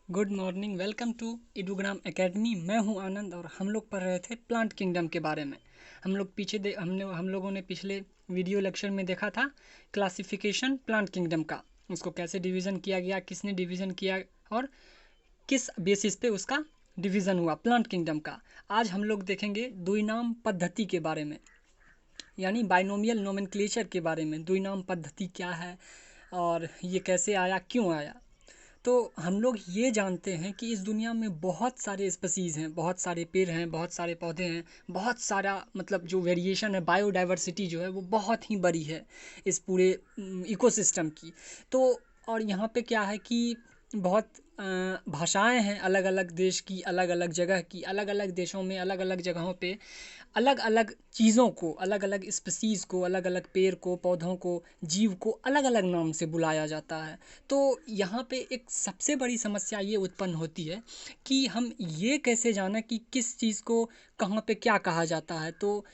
Good morning, welcome to Edugram academy. मैं हूं आनंद और हम लोग पढ़ रहे थे प्लांट किंगडम के बारे में। हम लोगों ने पिछले वीडियो लेक्चर में देखा था क्लासिफिकेशन प्लांट किंगडम का, उसको कैसे डिवीज़न किया गया, किसने डिवीज़न किया और किस बेसिस पे उसका डिवीज़न हुआ प्लांट किंगडम का। आज हम लोग देखेंगे द्विनाम पद्धति के बारे में, यानी बाइनोमियल नोमेनक्लेचर के बारे में। द्विनाम पद्धति क्या है और ये कैसे आया, क्यों आया। तो हम लोग ये जानते हैं कि इस दुनिया में बहुत सारे स्पीसीज़ हैं, बहुत सारे पेड़ हैं, बहुत सारे पौधे हैं, बहुत सारा मतलब जो वेरिएशन है, बायोडाइवर्सिटी जो है वो बहुत ही बड़ी है इस पूरे इकोसिस्टम की। तो और यहाँ पे क्या है कि बहुत भाषाएं हैं, अलग अलग देश की, अलग अलग जगह की, अलग अलग देशों में, अलग अलग जगहों पे अलग अलग चीज़ों को, अलग अलग स्पीसीज़ को, अलग अलग पेड़ को, पौधों को, जीव को अलग अलग नाम से बुलाया जाता है। तो यहाँ पे एक सबसे बड़ी समस्या ये उत्पन्न होती है कि हम ये कैसे जानें कि किस चीज़ को कहाँ पे क्या कहा जाता है। तो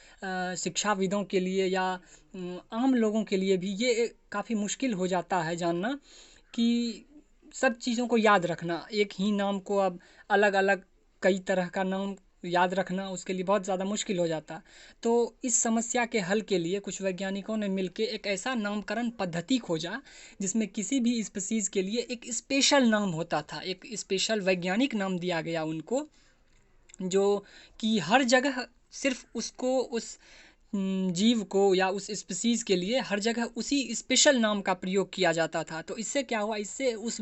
शिक्षाविदों के लिए या आम लोगों के लिए भी ये काफ़ी मुश्किल हो जाता है जानना कि सब चीज़ों को याद रखना। एक ही नाम को अब अलग अलग कई तरह का नाम याद रखना उसके लिए बहुत ज़्यादा मुश्किल हो जाता। तो इस समस्या के हल के लिए कुछ वैज्ञानिकों ने मिलकर एक ऐसा नामकरण पद्धति खोजा जिसमें किसी भी स्पीसीज़ के लिए एक स्पेशल नाम होता था, एक स्पेशल वैज्ञानिक नाम दिया गया उनको, जो कि हर जगह सिर्फ उसको उस जीव को या उस स्पीसीज़ के लिए हर जगह उसी स्पेशल नाम का प्रयोग किया जाता था। तो इससे क्या हुआ, इससे उस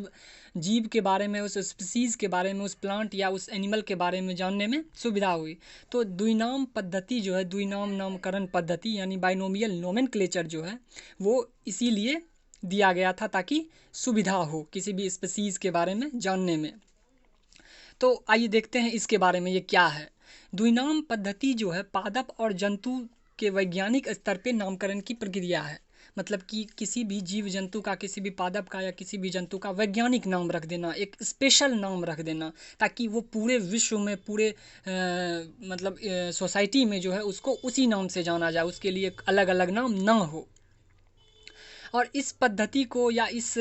जीव के बारे में, उस स्पीसीज़ के बारे में, उस प्लांट या उस एनिमल के बारे में जानने में सुविधा हुई। तो द्विनाम पद्धति जो है, द्विनाम नामकरण पद्धति यानी बाइनोमियल नोमेनक्लेचर जो है वो इसीलिए दिया गया था ताकि सुविधा हो किसी भी स्पीसीज़ के बारे में जानने में। तो आइए देखते हैं इसके बारे में ये क्या है। द्विनाम पद्धति जो है पादप और जंतु के वैज्ञानिक स्तर पे नामकरण की प्रक्रिया है। मतलब कि किसी भी जीव जंतु का, किसी भी पादप का या किसी भी जंतु का वैज्ञानिक नाम रख देना, एक स्पेशल नाम रख देना, ताकि वो पूरे विश्व में, पूरे मतलब सोसाइटी में जो है उसको उसी नाम से जाना जाए, उसके लिए अलग अलग नाम ना हो। और इस पद्धति को या इस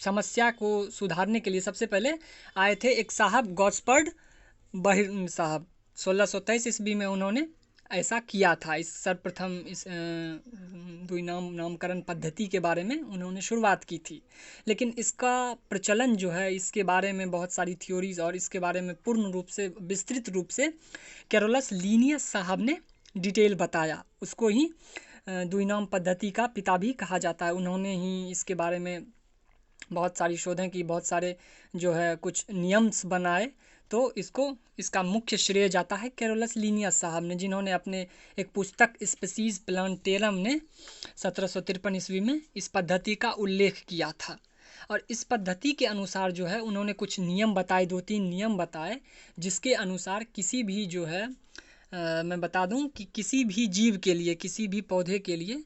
समस्या को सुधारने के लिए सबसे पहले आए थे एक साहब, गॉस्पर्ड बहिर्न साहब। 1623 ईस्वी में उन्होंने ऐसा किया था। इस सर्वप्रथम इस द्विनाम नामकरण पद्धति के बारे में उन्होंने शुरुआत की थी। लेकिन इसका प्रचलन जो है, इसके बारे में बहुत सारी थ्योरीज और इसके बारे में पूर्ण रूप से, विस्तृत रूप से कैरोलस लीनियस साहब ने डिटेल बताया। उसको ही द्विनाम पद्धति का पिता भी कहा जाता है। उन्होंने ही इसके बारे में बहुत सारी शोधें की, बहुत सारे जो है कुछ नियम्स बनाए। तो इसका मुख्य श्रेय जाता है कैरोलस लीनियस साहब ने, जिन्होंने अपने एक पुस्तक स्पीसीज प्लांटेरम ने 1753 ईस्वी में इस पद्धति का उल्लेख किया था। और इस पद्धति के अनुसार जो है उन्होंने कुछ नियम बताए, 2-3 नियम बताए, जिसके अनुसार किसी भी जो है मैं बता दूं कि किसी भी जीव के लिए, किसी भी पौधे के लिए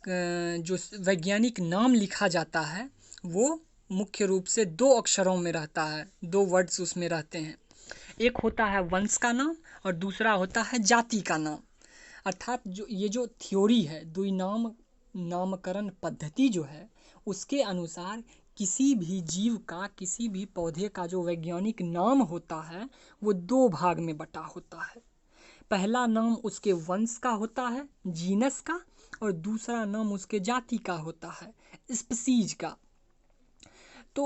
जो वैज्ञानिक नाम लिखा जाता है वो मुख्य रूप से 2 अक्षरों में रहता है, 2 वर्ड्स उसमें रहते हैं। एक होता है वंश का नाम और दूसरा होता है जाति का नाम। अर्थात जो थ्योरी है, द्विनाम नामकरण पद्धति जो है, उसके अनुसार किसी भी जीव का, किसी भी पौधे का जो वैज्ञानिक नाम होता है वो 2 भाग में बटा होता है। पहला नाम उसके वंश का होता है, जीनस का, और दूसरा नाम उसके जाति का होता है, स्पीसीज का। तो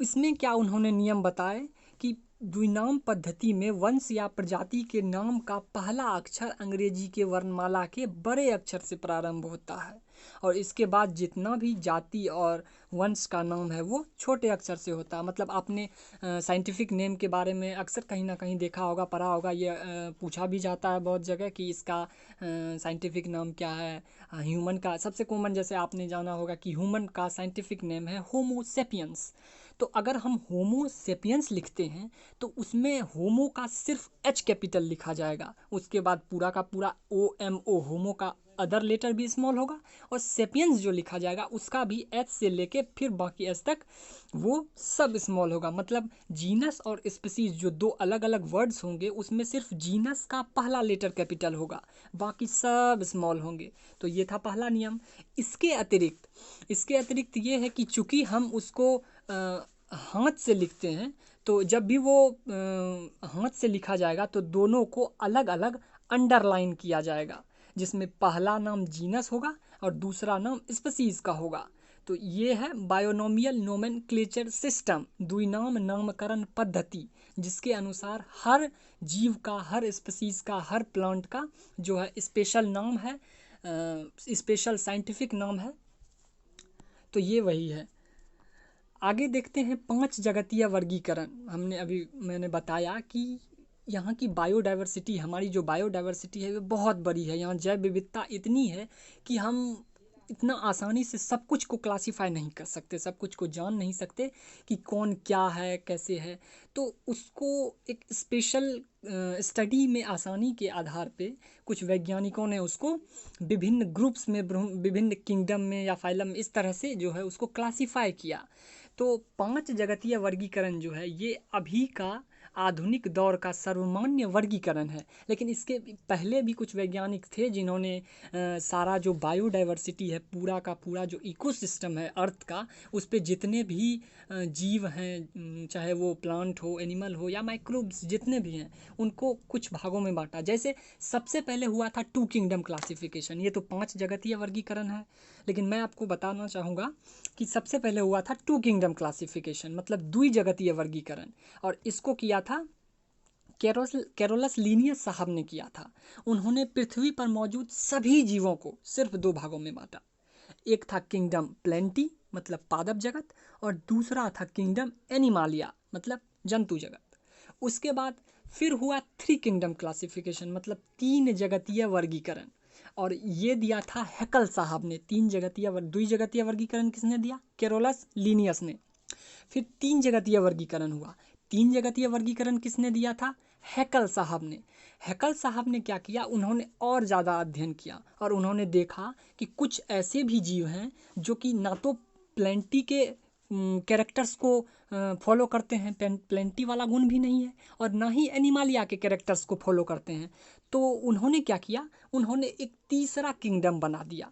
इसमें क्या उन्होंने नियम बताए कि द्विनाम पद्धति में वंश या प्रजाति के नाम का पहला अक्षर अंग्रेजी के वर्णमाला के बड़े अक्षर से प्रारंभ होता है और इसके बाद जितना भी जाति और वंश का नाम है वो छोटे अक्षर से होता है। मतलब आपने साइंटिफिक नेम के बारे में अक्सर कहीं ना कहीं देखा होगा, पढ़ा होगा, ये पूछा भी जाता है बहुत जगह कि इसका साइंटिफिक नाम क्या है। ह्यूमन का सबसे कॉमन, जैसे आपने जाना होगा कि ह्यूमन का साइंटिफिक नेम है होमो सेपियंस। तो अगर हम होमो सेपियंस लिखते हैं तो उसमें होमो का सिर्फ एच कैपिटल लिखा जाएगा, उसके बाद पूरा का पूरा OMO, होमो का अदर लेटर भी स्मॉल होगा, और सेपियंस जो लिखा जाएगा उसका भी एच से लेके फिर बाकी एच तक वो सब स्मॉल होगा। मतलब जीनस और स्पीसीज जो 2 अलग अलग वर्ड्स होंगे उसमें सिर्फ जीनस का पहला लेटर कैपिटल होगा, बाकी सब स्मॉल होंगे। तो ये था पहला नियम। इसके अतिरिक्त ये है कि चूंकि हम उसको हाथ से लिखते हैं तो जब भी वो हाथ से लिखा जाएगा तो दोनों को अलग अलग अंडरलाइन किया जाएगा, जिसमें पहला नाम जीनस होगा और दूसरा नाम स्पीसीज का होगा। तो ये है बायोनोमियल नोमेनक्लेचर सिस्टम, द्विनाम नामकरण पद्धति, जिसके अनुसार हर जीव का, हर स्पीसीज का, हर प्लांट का जो है स्पेशल नाम है, स्पेशल साइंटिफिक नाम है। तो ये वही है। आगे देखते हैं 5 जगतीय वर्गीकरण। मैंने बताया कि यहाँ की बायोडाइवर्सिटी, हमारी जो बायोडाइवर्सिटी है वो बहुत बड़ी है। यहाँ जैव विविधता इतनी है कि हम इतना आसानी से सब कुछ को क्लासीफाई नहीं कर सकते, सब कुछ को जान नहीं सकते कि कौन क्या है, कैसे है। तो उसको एक स्पेशल स्टडी में आसानी के आधार पे कुछ वैज्ञानिकों ने उसको विभिन्न ग्रुप्स में, विभिन्न किंगडम में या फाइलम, इस तरह से जो है उसको क्लासीफाई किया। तो 5 जगतीय वर्गीकरण जो है ये अभी का आधुनिक दौर का सर्वमान्य वर्गीकरण है। लेकिन इसके पहले भी कुछ वैज्ञानिक थे जिन्होंने सारा जो बायोडाइवर्सिटी है, पूरा का पूरा जो इकोसिस्टम है अर्थ का, उस पे जितने भी जीव हैं, चाहे वो प्लांट हो, एनिमल हो या माइक्रोब्स जितने भी हैं, उनको कुछ भागों में बांटा। जैसे सबसे पहले हुआ था 2 किंगडम क्लासिफिकेशन। ये तो 5 जगतीय वर्गीकरण है, लेकिन मैं आपको बताना चाहूँगा कि सबसे पहले हुआ था 2 किंगडम क्लासिफिकेशन, मतलब द्विजगतीय वर्गीकरण। और इसको किया था कैरोलस लीनियस साहब ने किया था। उन्होंने पृथ्वी पर मौजूद सभी जीवों को सिर्फ 2 भागों में बांटा। एक था किंगडम प्लेंटी मतलब पादप जगत, और दूसरा था किंगडम एनिमालिया मतलब जंतु जगत। उसके बाद फिर हुआ 3 किंगडम क्लासिफिकेशन मतलब 3 जगतीय वर्गीकरण, और ये दिया था हैकल साहब ने। 3 जगतीय द्विजगतीय वर्गीकरण किसने दिया? कैरोलस लीनियस ने। फिर 3 जगतीय वर्गीकरण हुआ। 3 जगतीय वर्गीकरण किसने दिया था? हैकल साहब ने। हैकल साहब ने क्या किया, उन्होंने और ज़्यादा अध्ययन किया और उन्होंने देखा कि कुछ ऐसे भी जीव हैं जो कि ना तो प्लेंटी के कैरेक्टर्स को फॉलो करते हैं, प्लेंटी वाला गुण भी नहीं है, और ना ही एनिमालिया के कैरेक्टर्स को फॉलो करते हैं। तो उन्होंने क्या किया, उन्होंने एक तीसरा किंगडम बना दिया।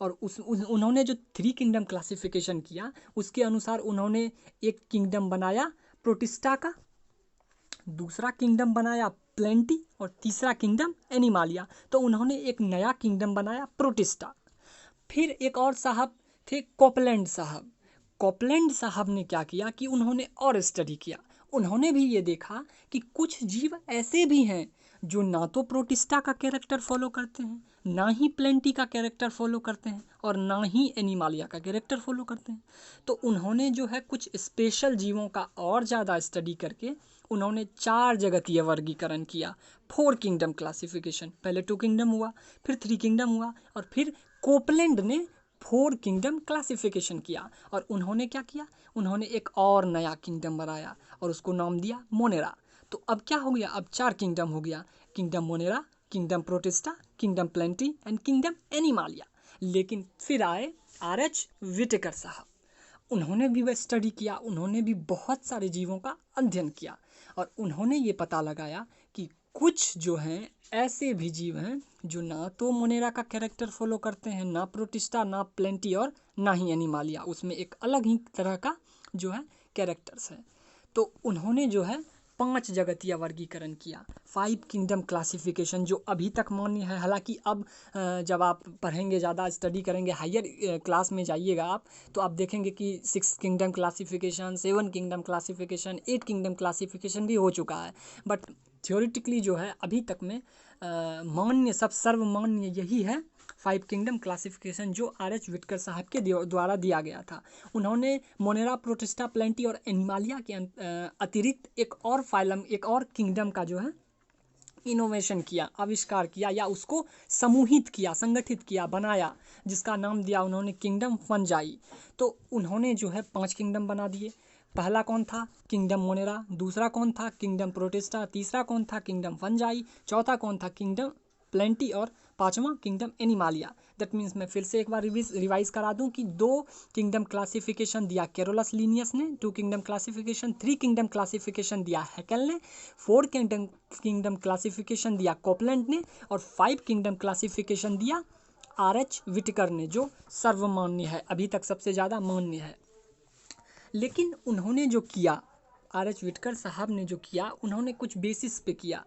और उन्होंने जो 3 किंगडम क्लासिफिकेशन किया उसके अनुसार उन्होंने एक किंगडम बनाया प्रोटिस्टा का, दूसरा किंगडम बनाया प्लेंटी, और तीसरा किंगडम एनिमालिया। तो उन्होंने एक नया किंगडम बनाया प्रोटिस्टा। फिर एक और साहब थे कॉपलैंड साहब। कॉपलैंड साहब ने क्या किया कि उन्होंने और स्टडी किया। उन्होंने भी ये देखा कि कुछ जीव ऐसे भी हैं जो ना तो प्रोटिस्टा का कैरेक्टर फॉलो करते हैं, ना ही प्लेंटी का कैरेक्टर फॉलो करते हैं, और ना ही एनिमालिया का कैरेक्टर फॉलो करते हैं। तो उन्होंने जो है कुछ स्पेशल जीवों का और ज़्यादा स्टडी करके उन्होंने 4 जगतीय वर्गीकरण किया, 4 किंगडम क्लासिफिकेशन। पहले 2 किंगडम हुआ, फिर 3 किंगडम हुआ, और फिर कोपलैंड ने 4 किंगडम क्लासिफिकेशन किया। और उन्होंने क्या किया, उन्होंने एक और नया किंगडम बनाया और उसको नाम दिया मोनेरा। तो अब क्या हो गया, अब 4 किंगडम हो गया, kingdom Monera, kingdom protista, kingdom plenty and kingdom Animalia. लेकिन फिर आए आर.एच. विटेकर साहब। उन्होंने भी वह स्टडी किया, उन्होंने भी बहुत सारे जीवों का अध्ययन किया, और उन्होंने ये पता लगाया कि कुछ जो हैं ऐसे भी जीव हैं जो ना तो मोनेरा का कैरेक्टर फॉलो करते हैं, ना प्रोटिस्टा, ना प्लेंटी, और ना ही एनिमालिया। उसमें एक अलग ही तरह का जो है कैरेक्टर्स है। तो उन्होंने जो है 5 जगतीय वर्गीकरण किया, 5 किंगडम क्लासिफिकेशन, जो अभी तक मान्य है। हालांकि अब जब आप पढ़ेंगे, ज़्यादा स्टडी करेंगे, हायर क्लास में जाइएगा आप, तो आप देखेंगे कि 6 kingdom classification, 7 kingdom classification, 8 kingdom classification भी हो चुका है। बट थ्योरेटिकली जो है अभी तक में मान्य, सब सर्वमान्य यही है 5 किंगडम क्लासिफिकेशन, जो आर.एच. विटकर साहब के द्वारा दिया गया था। उन्होंने मोनेरा, प्रोटिस्टा, प्लेंटी और एनिमालिया के अतिरिक्त एक और फाइलम, एक और किंगडम का जो है इनोवेशन किया, आविष्कार किया, या उसको समूहित किया, संगठित किया, बनाया, जिसका नाम दिया उन्होंने किंगडम फंजाई। तो उन्होंने जो है 5 किंगडम बना दिए। पहला कौन था? Kingdom Monera. दूसरा कौन था? Kingdom protista. तीसरा कौन था? Kingdom fungi. चौथा कौन था? Kingdom plenty. और पांचवा किंगडम एनिमालिया। दैट मीन्स मैं फिर से एक बार रिवाइज करा दूं कि 2 किंगडम क्लासिफिकेशन दिया कैरोलस लीनियस ने, 2 किंगडम क्लासिफिकेशन, 3 किंगडम क्लासिफिकेशन दिया हैकेल ने, 4 किंगडम क्लासिफिकेशन दिया कॉपलैंड ने, और 5 किंगडम क्लासिफिकेशन दिया आर.एच. विटेकर ने, जो सर्वमान्य है, अभी तक सबसे ज़्यादा मान्य है। लेकिन उन्होंने जो किया, आर.एच. विटकर साहब ने जो किया, उन्होंने कुछ बेसिस पे किया।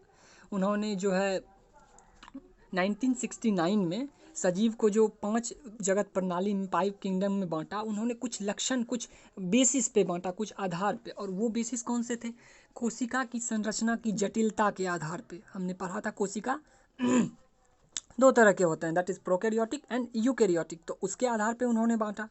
उन्होंने जो है 1969 में सजीव को जो 5 जगत प्रणाली में 5 किंगडम में बांटा, उन्होंने कुछ लक्षण, कुछ बेसिस पे बांटा, कुछ आधार पे। और वो बेसिस कौन से थे? कोशिका की संरचना की जटिलता के आधार पे। हमने पढ़ा था कोशिका 2 तरह के होते हैं, that is prokaryotic and eukaryotic. तो उसके आधार पे उन्होंने बांटा,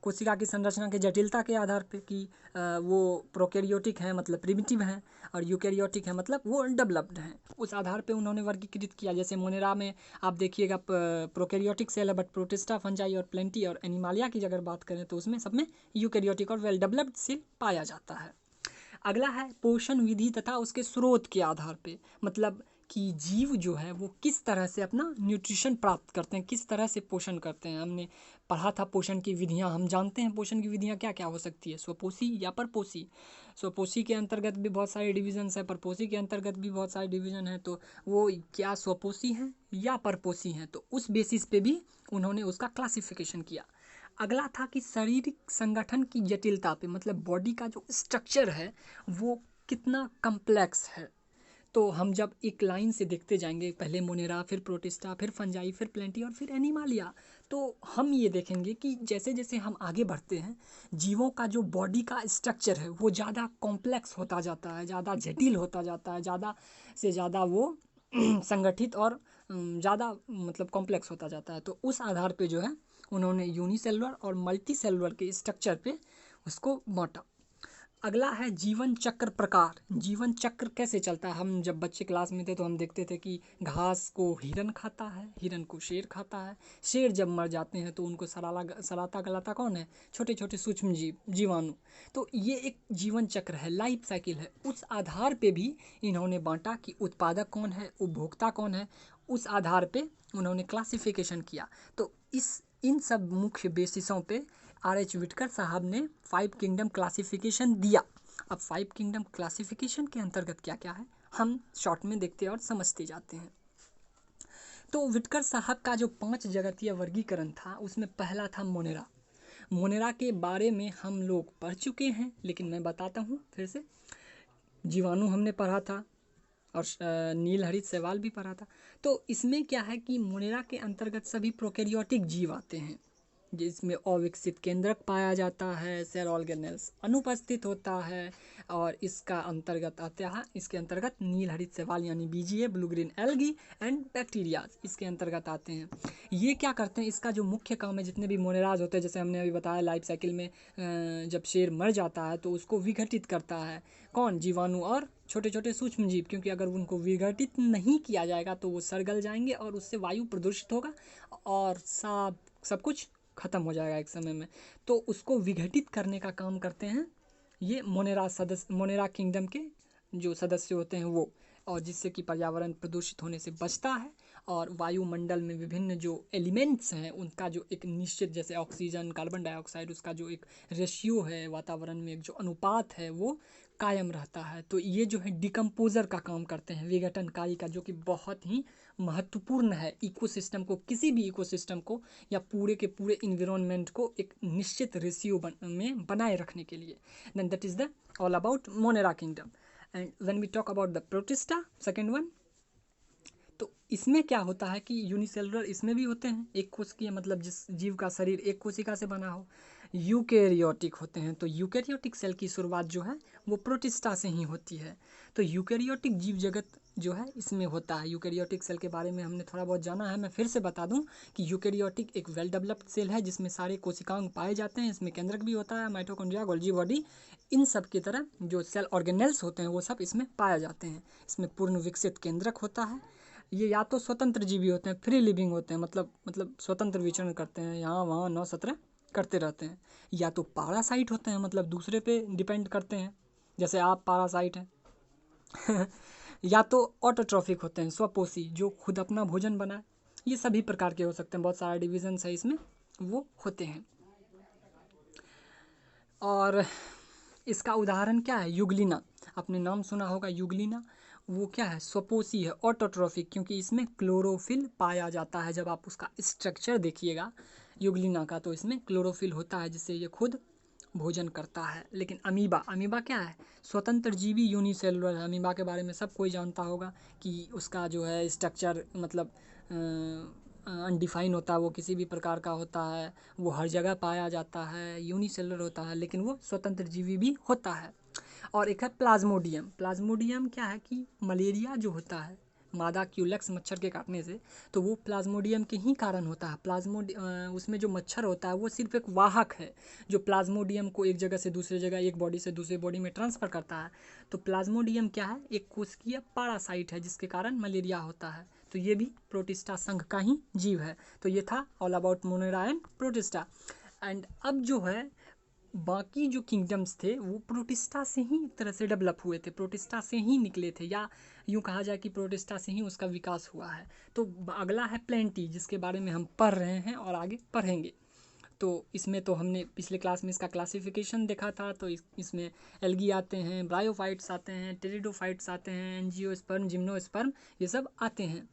कोशिका की संरचना की जटिलता के आधार पे कि वो प्रोकैरियोटिक हैं मतलब प्रिमिटिव हैं, और यूकैरियोटिक हैं मतलब वो डेवलप्ड हैं। उस आधार पे उन्होंने वर्गीकृत किया। जैसे मोनेरा में आप देखिएगा प्रोकैरियोटिक सेल है, बट प्रोटिस्टा, फंजाई और प्लेंटी और एनिमालिया की अगर बात करें तो उसमें सब में यूकैरियोटिक और वेल डेवलप्ड सेल पाया जाता है। अगला है पोषण विधि तथा उसके स्रोत के आधार पे, मतलब कि जीव जो है वो किस तरह से अपना न्यूट्रिशन प्राप्त करते हैं, किस तरह से पोषण करते हैं। हमने पढ़ा था पोषण की विधियां, हम जानते हैं पोषण की विधियां क्या क्या हो सकती है, स्वपोषी या परपोषी। स्वपोषी के अंतर्गत भी बहुत सारे डिवीजन्स हैं, परपोषी के अंतर्गत भी बहुत सारे डिवीजन हैं। तो वो क्या स्वपोषी हैं या परपोषी हैं, तो उस बेसिस पे भी उन्होंने उसका क्लासिफिकेशन किया। अगला था कि शारीरिक संगठन की जटिलता पे, मतलब बॉडी का जो स्ट्रक्चर है वो कितना कम्प्लेक्स है। तो हम जब एक लाइन से देखते जाएंगे, पहले मोनेरा, फिर प्रोटिस्टा, फिर फंजाई, फिर प्लेंटी और फिर एनिमालिया, तो हम ये देखेंगे कि जैसे जैसे हम आगे बढ़ते हैं, जीवों का जो बॉडी का स्ट्रक्चर है वो ज़्यादा कॉम्प्लेक्स होता जाता है, ज़्यादा जटिल होता जाता है, ज़्यादा से ज़्यादा वो संगठित और ज़्यादा मतलब कॉम्प्लेक्स होता जाता है। तो उस आधार पे जो है उन्होंने यूनिसेलुलर और मल्टी सेलुलर के स्ट्रक्चर पे उसको बांटा। अगला है जीवन चक्र प्रकार। जीवन चक्र कैसे चलता है? हम जब बच्चे क्लास में थे तो हम देखते थे कि घास को हिरन खाता है, हिरन को शेर खाता है, शेर जब मर जाते हैं तो उनको सलाता गलाता कौन है? छोटे छोटे सूक्ष्म जीवाणु। तो ये एक जीवन चक्र है, लाइफ साइकिल है। उस आधार पे भी इन्होंने बांटा कि उत्पादक कौन है, उपभोक्ता कौन है, उस आधार पे उन्होंने क्लासिफिकेशन किया। तो इन सब मुख्य बेसिसों पे आर.एच. विटकर साहब ने 5 किंगडम क्लासिफिकेशन दिया। अब 5 किंगडम क्लासिफिकेशन के अंतर्गत क्या क्या है हम शॉर्ट में देखते और समझते जाते हैं। तो विटकर साहब का जो 5 जगतीय वर्गीकरण था उसमें पहला था मोनेरा। मोनेरा के बारे में हम लोग पढ़ चुके हैं, लेकिन मैं बताता हूँ फिर से। जीवाणु हमने पढ़ा था और नील हरित शैवाल भी पढ़ा था। तो इसमें क्या है कि मोनेरा के अंतर्गत सभी प्रोकैरियोटिक जीव आते हैं, जिसमें अविकसित केंद्रक पाया जाता है, सेल ऑर्गेनेल्स अनुपस्थित होता है, और इसका अंतर्गत आता है, इसके अंतर्गत नील हरित शैवाल यानी BGA, blue green algae and bacterias इसके अंतर्गत आते हैं। ये क्या करते हैं, इसका जो मुख्य काम है, जितने भी मोनेराज होते हैं, जैसे हमने अभी बताया लाइफ साइकिल में जब शेर मर जाता है तो उसको विघटित करता है कौन? जीवाणु और छोटे छोटे सूक्ष्म जीव, क्योंकि अगर उनको विघटित नहीं किया जाएगा तो वो सड़गल जाएंगे और उससे वायु प्रदूषित होगा और सब कुछ ख़त्म हो जाएगा एक समय में। तो उसको विघटित करने का काम करते हैं ये मोनेरा किंगडम के जो सदस्य होते हैं वो, और जिससे कि पर्यावरण प्रदूषित होने से बचता है और वायुमंडल में विभिन्न जो एलिमेंट्स हैं उनका जो एक निश्चित, जैसे ऑक्सीजन, कार्बन डाइऑक्साइड, उसका जो एक रेशियो है वातावरण में, एक जो अनुपात है वो कायम रहता है। तो ये जो है डिकम्पोजर का काम करते हैं, विघटनकारी का, जो कि बहुत ही महत्वपूर्ण है इकोसिस्टम को, किसी भी इकोसिस्टम को या पूरे के पूरे इन्वायरमेंट को एक निश्चित रेशियो में बनाए रखने के लिए। Then that is the all about Monera kingdom. And when we talk about the Protista, second one, तो इसमें क्या होता है कि यूनिसेलुलर इसमें भी होते हैं, एक कोशिकीय, मतलब जिस जीव का शरीर एक कोशिका से बना हो। यूकैरियोटिक होते हैं, तो यूकैरियोटिक सेल की शुरुआत जो है वो प्रोटिस्टा से ही होती है। तो यूकैरियोटिक जीव जगत जो है इसमें होता है। यूकैरियोटिक सेल के बारे में हमने थोड़ा बहुत जाना है, मैं फिर से बता दूं कि यूकैरियोटिक एक वेल डेवलप्ड सेल है जिसमें सारे कोशिकांग पाए जाते हैं। इसमें केंद्रक भी होता है, माइटोकॉन्ड्रिया, गोल्गी बॉडी, इन सब की तरह जो सेल ऑर्गेनेल्स होते हैं वो सब इसमें पाए जाते हैं। इसमें पूर्ण विकसित केंद्रक होता है। ये या तो स्वतंत्र जीवी होते हैं, फ्री लिविंग होते हैं, मतलब स्वतंत्र विचरण करते हैं, यहाँ वहाँ 9-17 करते रहते हैं। या तो पारासाइट होते हैं, मतलब दूसरे पे डिपेंड करते हैं, जैसे आप पारासाइट हैं या तो ऑटोट्रॉफिक होते हैं, स्वपोषी, जो खुद अपना भोजन बनाए। ये सभी प्रकार के हो सकते हैं, बहुत सारे डिविजन्स है इसमें, वो होते हैं। और इसका उदाहरण क्या है? युगलिना, आपने नाम सुना होगा युगलिना। वो क्या है? स्वपोषी है, ऑटोट्रॉफिक, क्योंकि इसमें क्लोरोफिल पाया जाता है। जब आप उसका स्ट्रक्चर देखिएगा युगलिना का, तो इसमें क्लोरोफिल होता है जिससे ये खुद भोजन करता है। लेकिन अमीबा, अमीबा क्या है? स्वतंत्र जीवी यूनिसेलुलर है। अमीबा के बारे में सब कोई जानता होगा कि उसका जो है स्ट्रक्चर मतलब अनडिफाइन होता है, वो किसी भी प्रकार का होता है, वो हर जगह पाया जाता है, यूनिसेलुलर होता है, लेकिन वो स्वतंत्र जीवी भी होता है। और एक है प्लाज्मोडियम। प्लाज्मोडियम क्या है कि मलेरिया जो होता है मादा क्यूलेक्स मच्छर के काटने से, तो वो प्लाज्मोडियम के ही कारण होता है। उसमें जो मच्छर होता है वो सिर्फ एक वाहक है जो प्लाज्मोडियम को एक जगह से दूसरे जगह, एक बॉडी से दूसरे बॉडी में ट्रांसफ़र करता है। तो प्लाज्मोडियम क्या है? एक कोशिकीय पैरासाइट है जिसके कारण मलेरिया होता है। तो ये भी प्रोटिस्टा संघ का ही जीव है। तो ये था all about Monera and protista. And अब जो है बाकी जो किंगडम्स थे वो प्रोटिस्टा से ही एक तरह से डेवलप हुए थे, प्रोटिस्टा से ही निकले थे, या यूँ कहा जाए कि प्रोटिस्टा से ही उसका विकास हुआ है। तो अगला है प्लेंटी, जिसके बारे में हम पढ़ रहे हैं और आगे पढ़ेंगे। तो इसमें तो हमने पिछले क्लास में इसका क्लासिफिकेशन देखा था। तो इसमें एल्गी आते हैं, ब्रायोफाइट्स आते हैं, टेरिडोफाइट्स आते हैं, एंजियोस्पर्म, जिम्नोस्पर्म, ये सब आते हैं।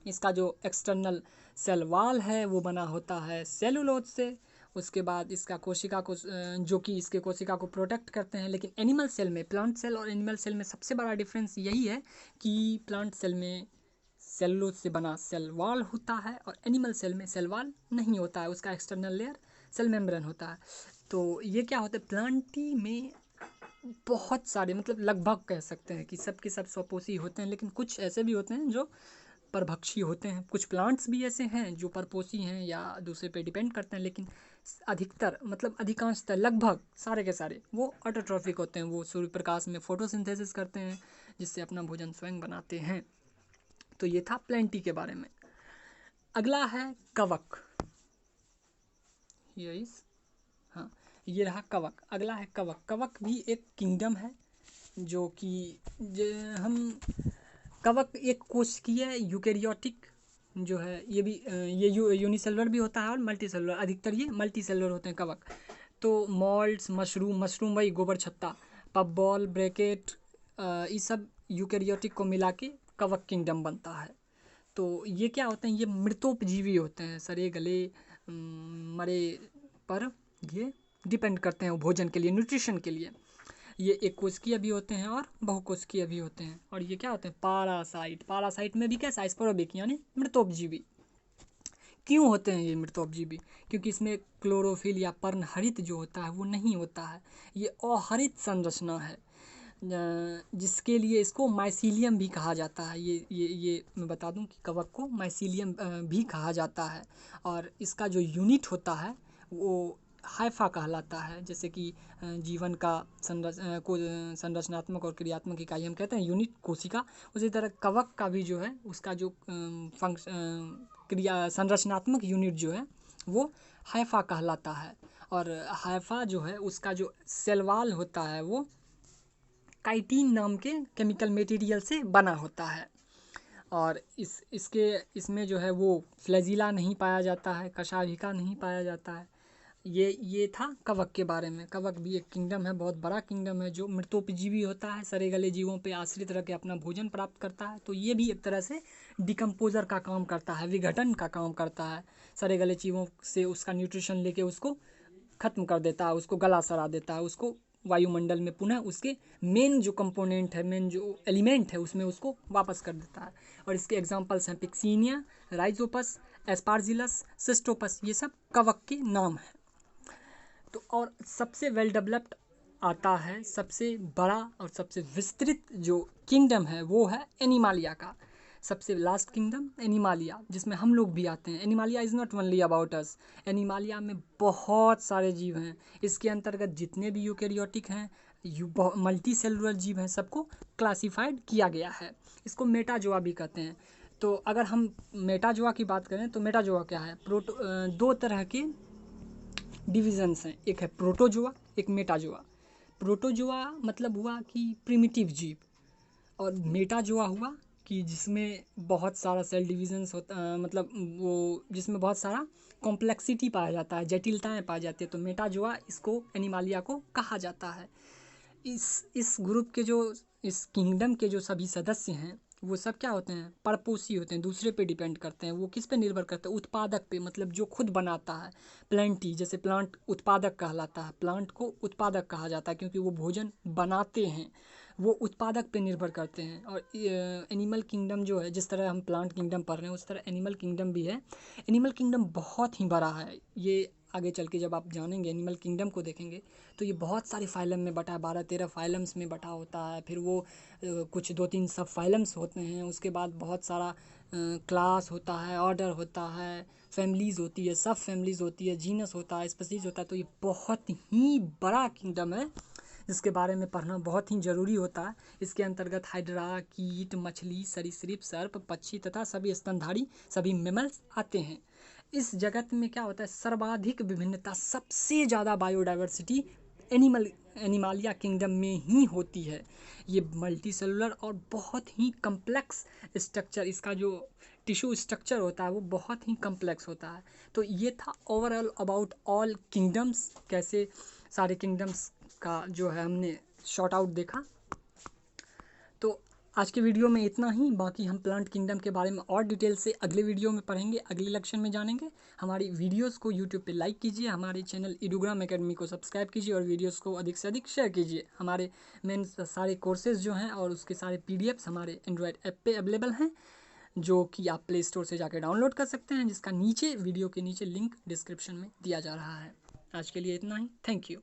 इसका जो एक्सटर्नल सेल वाल है वो बना होता है सेलुलोज से। उसके बाद इसका कोशिका को जो कि इसके कोशिका को प्रोटेक्ट करते हैं। लेकिन एनिमल सेल में, प्लांट सेल और एनिमल सेल में सबसे बड़ा डिफरेंस यही है कि प्लांट सेल में सेलुलोज से बना सेल वाल होता है और एनिमल सेल में सेल वाल नहीं होता है, उसका एक्सटर्नल लेयर सेल मेम्ब्रेन होता है। तो ये क्या होता है, प्लांटी में बहुत सारे, मतलब लगभग कह सकते हैं कि सब के सब स्वपोषी होते हैं, लेकिन कुछ ऐसे भी होते हैं जो परभक्षी होते हैं। कुछ प्लांट्स भी ऐसे हैं जो परपोषी हैं या दूसरे पे डिपेंड करते हैं, लेकिन अधिकतर, मतलब अधिकांशतः, लगभग सारे के सारे वो ऑटोट्रॉफिक होते हैं। वो सूर्य प्रकाश में फोटोसिंथेसिस करते हैं जिससे अपना भोजन स्वयं बनाते हैं। तो ये था प्लेंटी के बारे में। अगला है कवक। हाँ, ये रहा कवक। अगला है कवक। कवक भी एक किंगडम है जो कि हम कवक एक कोशिकीय यूकेरियोटिक जो है, ये भी ये यूनिसेलुलर भी होता है और मल्टी सेलुलर, अधिकतर ये मल्टी सेलुलर होते हैं कवक। तो मॉल्ट्स, मशरूम वही गोबर छत्ता, पब बॉल, ब्रैकेट, ये सब यूकेरियोटिक को मिला के कवक किंगडम बनता है। तो ये क्या होते हैं, ये मृतोपजीवी होते हैं, सरे गले मरे पर ये डिपेंड करते हैं भोजन के लिए, न्यूट्रिशन के लिए। ये एक कोशिकीय भी होते हैं और बहुकोशिकीय भी होते हैं। और ये क्या होते हैं, पैरासाइट। पैरासाइट में भी क्या, स्पोरोबिक यानी मृतोपजीवी। क्यों होते हैं ये मृतोपजीवी? क्योंकि इसमें क्लोरोफिल या पर्णहरित जो होता है वो नहीं होता है। ये अहरित संरचना है जिसके लिए इसको माइसीलियम भी कहा जाता है। ये मैं बता दूं कि कवक को माइसीलियम भी कहा जाता है। और इसका जो यूनिट होता है वो हाइफा कहलाता है। जैसे कि जीवन का संरचनात्मक और क्रियात्मक इकाई हम कहते हैं यूनिट कोशिका, उसी तरह कवक का भी जो है उसका जो क्रिया संरचनात्मक यूनिट जो है वो हाइफा कहलाता है। और हाइफा जो है उसका जो सेलवाल होता है वो काइटिन नाम के केमिकल मटेरियल से बना होता है। और इसमें जो है वो फ्लैजिला नहीं पाया जाता है, कशाभिका नहीं पाया जाता है। ये था कवक के बारे में। कवक भी एक किंगडम है, बहुत बड़ा किंगडम है जो मृतोपजीवी होता है, सरे गले जीवों पे आश्रित रह के अपना भोजन प्राप्त करता है। तो ये भी एक तरह से डिकम्पोजर का काम करता है, विघटन का काम करता है। सरे गले जीवों से उसका न्यूट्रिशन लेके उसको ख़त्म कर देता है, उसको गला सड़ा देता है, उसको वायुमंडल में पुनः उसके मेन जो कंपोनेंट है, मेन जो एलिमेंट है उसमें उसको वापस कर देता है। और इसके एग्जांपल्स हैं पिक्सीनिया, राइजोपस, एस्पार्जिलस, सिस्टोपस, ये सब कवक के नाम हैं। तो और सबसे वेल डेवलप्ड आता है, सबसे बड़ा और सबसे विस्तृत जो किंगडम है वो है एनिमालिया का। सबसे लास्ट किंगडम एनिमालिया, जिसमें हम लोग भी आते हैं। Animalia is not only about us. Animalia में बहुत सारे जीव हैं। इसके अंतर्गत जितने भी यूकेरियोटिक हैं, मल्टी सेलुलर जीव हैं, सबको क्लासिफाइड किया गया है। इसको मेटाजोआ भी कहते हैं। तो अगर हम मेटाजोआ की बात करें तो मेटाजोआ क्या है, दो तरह के डिविजन्स हैं, एक है प्रोटोजोआ, एक मेटाजोआ। प्रोटोजोआ मतलब हुआ कि प्रिमिटिव जीव, और मेटाजोआ हुआ कि जिसमें बहुत सारा सेल डिविजन्स होता, मतलब वो जिसमें बहुत सारा कॉम्प्लेक्सिटी पाया जाता है, जटिलताएं पाई जाती है। तो मेटाजोआ इसको एनिमालिया को कहा जाता है। इस ग्रुप के जो, इस किंगडम के जो सभी सदस्य हैं वो सब क्या होते हैं, परपोषी होते हैं, दूसरे पे डिपेंड करते हैं। वो किस पे निर्भर करते हैं, उत्पादक पे, मतलब जो खुद बनाता है। प्लांटी, जैसे प्लांट उत्पादक कहलाता है, प्लांट को उत्पादक कहा जाता है क्योंकि वो भोजन बनाते हैं, वो उत्पादक पे निर्भर करते हैं। और एनिमल किंगडम जो है, जिस तरह हम प्लांट किंगडम पढ़ रहे हैं उस तरह एनिमल किंगडम भी है। एनिमल किंगडम बहुत ही बड़ा है। ये आगे चल के जब आप जानेंगे, एनिमल किंगडम को देखेंगे, तो ये बहुत सारे फाइलम में बटा है, 12-13 फाइलम्स में बटा होता है। फिर वो कुछ 2-3 सब फाइलम्स होते हैं, उसके बाद बहुत सारा क्लास होता है, ऑर्डर होता है, फैमिलीज़ होती है, सब फैमिलीज़ होती है, जीनस होता है, स्पीसीज होता है। तो ये बहुत ही बड़ा किंगडम है जिसके बारे में पढ़ना बहुत ही ज़रूरी होता है। इसके अंतर्गत हाइड्रा, कीट, मछली, सरीसृप, सर्प, पक्षी तथा सभी स्तनधारी, सभी मेमल्स आते हैं। इस जगत में क्या होता है, सर्वाधिक विभिन्नता, सबसे ज़्यादा बायोडाइवर्सिटी एनिमालिया किंगडम में ही होती है। ये मल्टी सेलुलर और बहुत ही कम्प्लेक्स स्ट्रक्चर, इसका जो टिश्यू स्ट्रक्चर होता है वो बहुत ही कम्प्लेक्स होता है। तो ये था ओवरऑल अबाउट ऑल किंगडम्स, कैसे सारे किंगडम्स का जो है हमने शॉर्ट आउट देखा। तो आज के वीडियो में इतना ही। बाकी हम प्लांट किंगडम के बारे में और डिटेल से अगले वीडियो में पढ़ेंगे, अगले लेक्चर में जानेंगे। हमारी वीडियोस को यूट्यूब पे लाइक कीजिए, हमारे चैनल एडुग्राम एकेडमी को सब्सक्राइब कीजिए और वीडियोस को अधिक से अधिक शेयर कीजिए। हमारे मेन सारे कोर्सेज जो हैं और उसके सारे PDFs हमारे एंड्रॉयड ऐप पे अवेलेबल हैं, जो कि आप प्ले स्टोर से जाकर डाउनलोड कर सकते हैं, जिसका नीचे वीडियो के नीचे लिंक डिस्क्रिप्शन में दिया जा रहा है। आज के लिए इतना ही। Thank you.